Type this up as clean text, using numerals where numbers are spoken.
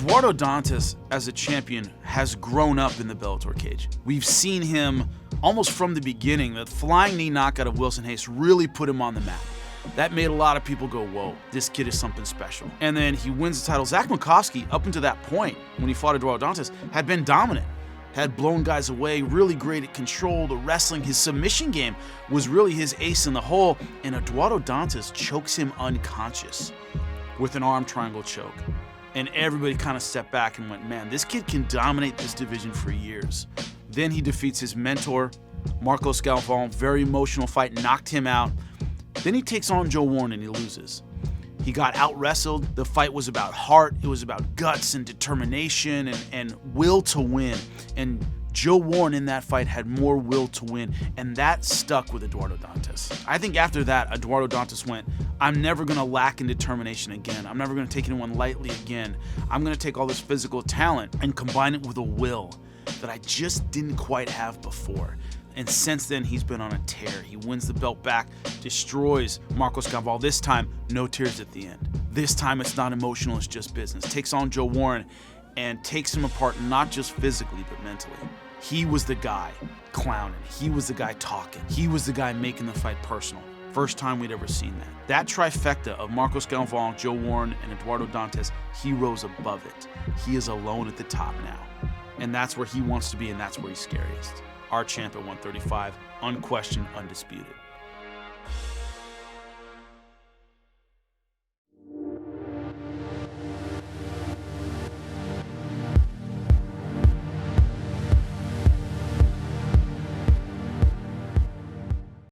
Eduardo Dantas, as a champion, has grown up in the Bellator cage. We've seen him almost from the beginning. That flying knee knockout of Wilson Hayes really put him on the map. That made a lot of people go, whoa, this kid is something special. And then he wins the title. Zach Makovsky, up until that point, when he fought Eduardo Dantas, had been dominant, had blown guys away, really great at control, the wrestling. His submission game was really his ace in the hole. And Eduardo Dantas chokes him unconscious with an arm triangle choke. And everybody kind of stepped back and went, man, this kid can dominate this division for years. Then he defeats his mentor, Marcos Galvão. Very emotional fight, knocked him out. Then he takes on Joe Warren and he loses. He got out-wrestled. The fight was about heart. It was about guts and determination and will to win. And Joe Warren in that fight had more will to win, and that stuck with Eduardo Dantas. I think after that, Eduardo Dantas went, I'm never going to lack in determination again. I'm never going to take anyone lightly again. I'm going to take all this physical talent and combine it with a will that I just didn't quite have before. And since then, he's been on a tear. He wins the belt back, destroys Marcos Galvão. This time, no tears at the end. This time, it's not emotional, it's just business. Takes on Joe Warren and takes him apart, not just physically, but mentally. He was the guy clowning. He was the guy talking. He was the guy making the fight personal. First time we'd ever seen that. That trifecta of Marcos Galvão, Joe Warren, and Eduardo Dantas, he rose above it. He is alone at the top now. And that's where he wants to be, and that's where he's scariest. Our champ at 135, unquestioned, undisputed.